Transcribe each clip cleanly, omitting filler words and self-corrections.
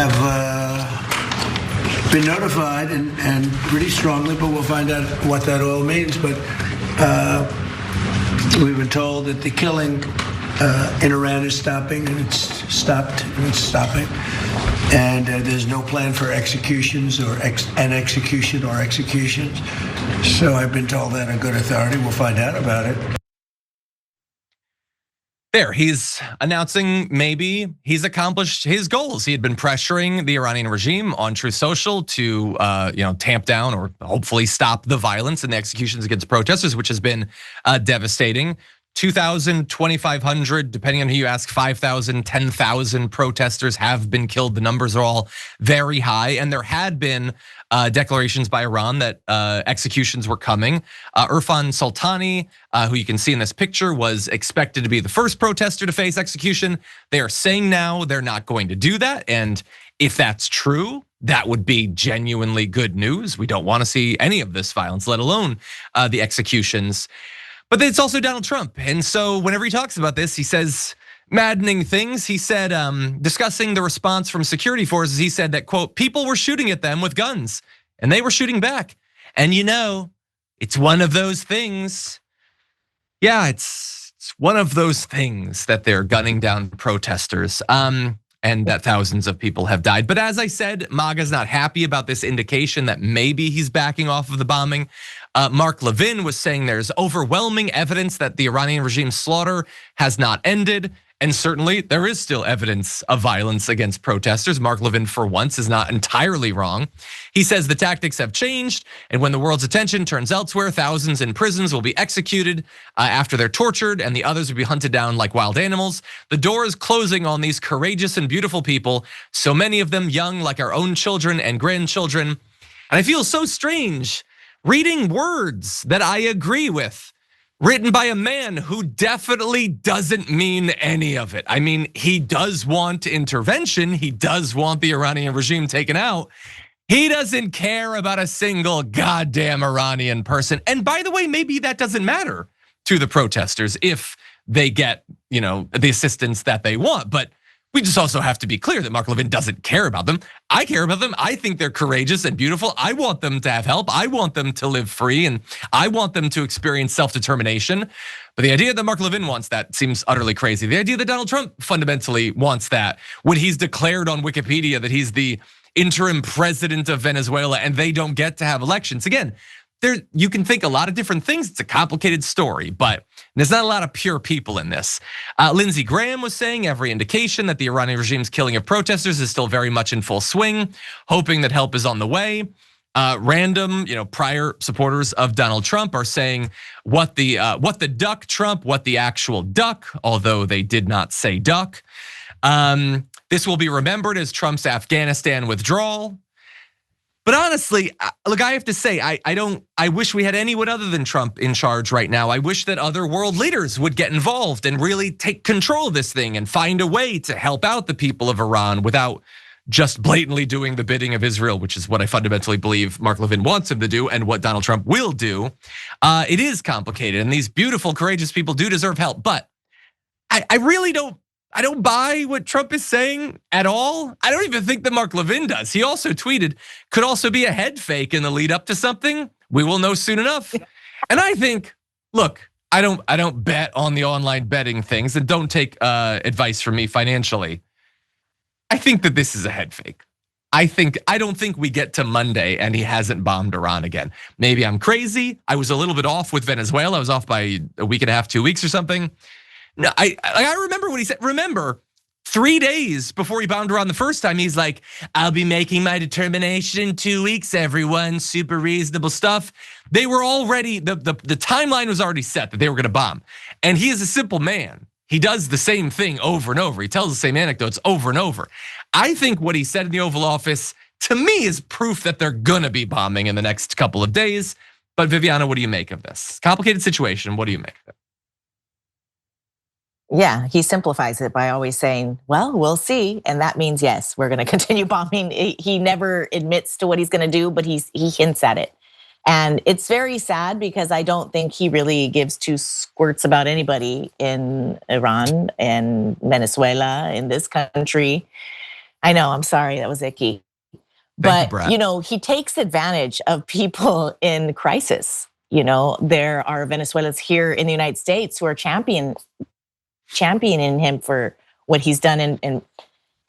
have been notified and pretty strongly, but we'll find out what that all means. But we've been told that the killing in Iran is stopping, and it's stopped, and it's stopping. And there's no plan for executions or executions. So I've been told that on good authority. We'll find out about it. There, he's announcing maybe he's accomplished his goals. He had been pressuring the Iranian regime on Truth Social to tamp down or hopefully stop the violence and the executions against protesters, which has been devastating. 2,000, 2,500, depending on who you ask, 5,000, 10,000 protesters have been killed. The numbers are all very high, and there had been declarations by Iran that executions were coming. Irfan Sultani, who you can see in this picture, was expected to be the first protester to face execution. They are saying now they're not going to do that, and if that's true, that would be genuinely good news. We don't want to see any of this violence, let alone the executions. But it's also Donald Trump. And so whenever he talks about this, he says maddening things. He said, discussing the response from security forces, he said that, quote, people were shooting at them with guns and they were shooting back. And it's one of those things. Yeah, it's one of those things that they're gunning down protesters. And that thousands of people have died. But as I said, MAGA's not happy about this indication that maybe he's backing off of the bombing. Mark Levin was saying there's overwhelming evidence that the Iranian regime's slaughter has not ended. And certainly there is still evidence of violence against protesters. Mark Levin, for once, is not entirely wrong. He says the tactics have changed, and when the world's attention turns elsewhere, thousands in prisons will be executed after they're tortured, and the others will be hunted down like wild animals. The door is closing on these courageous and beautiful people, so many of them young like our own children and grandchildren. And I feel so strange reading words that I agree with, written by a man who definitely doesn't mean any of it. I mean, he does want intervention. He does want the Iranian regime taken out. He doesn't care about a single goddamn Iranian person. And by the way, maybe that doesn't matter to the protesters if they get, the assistance that they want. But we just also have to be clear that Mark Levin doesn't care about them. I care about them. I think they're courageous and beautiful. I want them to have help. I want them to live free, and I want them to experience self-determination. But the idea that Mark Levin wants that seems utterly crazy. The idea that Donald Trump fundamentally wants that when he's declared on Wikipedia that he's the interim president of Venezuela and they don't get to have elections. Again, you can think a lot of different things. It's a complicated story, but there's not a lot of pure people in this. Lindsey Graham was saying every indication that the Iranian regime's killing of protesters is still very much in full swing, hoping that help is on the way. Random, prior supporters of Donald Trump are saying what the duck Trump, what the actual duck, although they did not say duck. This will be remembered as Trump's Afghanistan withdrawal. But honestly, look, I have to say, I wish we had anyone other than Trump in charge right now. I wish that other world leaders would get involved and really take control of this thing and find a way to help out the people of Iran without just blatantly doing the bidding of Israel, which is what I fundamentally believe Mark Levin wants him to do and what Donald Trump will do. It is complicated, and these beautiful, courageous people do deserve help. But I really don't buy what Trump is saying at all. I don't even think that Mark Levin does. He also tweeted, could also be a head fake in the lead up to something. We will know soon enough. And I think, look, I don't bet on the online betting things, and don't take advice from me financially. I think that this is a head fake. I don't think we get to Monday and he hasn't bombed Iran again. Maybe I'm crazy. I was a little bit off with Venezuela. I was off by a week and a half, 2 weeks or something. No, I remember what he said. Remember, 3 days before he bombed Iran the first time, he's like, I'll be making my determination in 2 weeks, everyone. Super reasonable stuff. They were already, the timeline was already set that they were gonna bomb. And he is a simple man. He does the same thing over and over. He tells the same anecdotes over and over. I think what he said in the Oval Office, to me, is proof that they're gonna be bombing in the next couple of days. But Viviana, what do you make of this? Complicated situation, what do you make of it? Yeah, he simplifies it by always saying, well, we'll see. And that means, yes, we're gonna continue bombing. He never admits to what he's gonna do, but he hints at it. And it's very sad because I don't think he really gives two squirts about anybody in Iran and Venezuela, in this country. I know, I'm sorry, that was icky. Thank you, But, Brett. he takes advantage of people in crisis. There are Venezuelans here in the United States who are championing him for what he's done in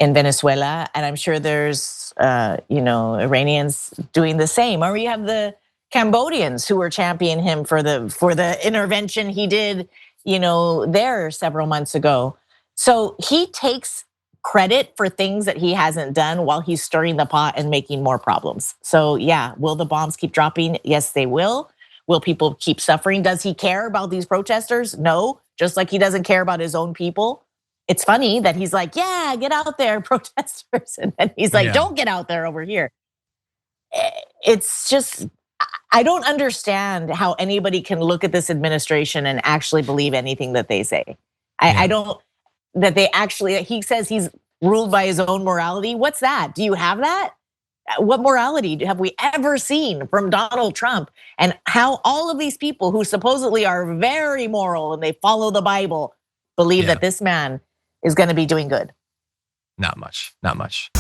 Venezuela. And I'm sure there's, Iranians doing the same. Or you have the Cambodians who were championing him for the intervention he did, there several months ago. So he takes credit for things that he hasn't done while he's stirring the pot and making more problems. So yeah, will the bombs keep dropping? Yes, they will. Will people keep suffering? Does he care about these protesters? No, just like he doesn't care about his own people. It's funny that he's like, yeah, get out there, protesters. And then he's like, don't get out there over here. It's just, I don't understand how anybody can look at this administration and actually believe anything that they say. I don't, that they actually, he says he's ruled by his own morality. What's that? Do you have that? What morality have we ever seen from Donald Trump? And how all of these people who supposedly are very moral and they follow the Bible believe that this man is gonna be doing good? Not much, not much.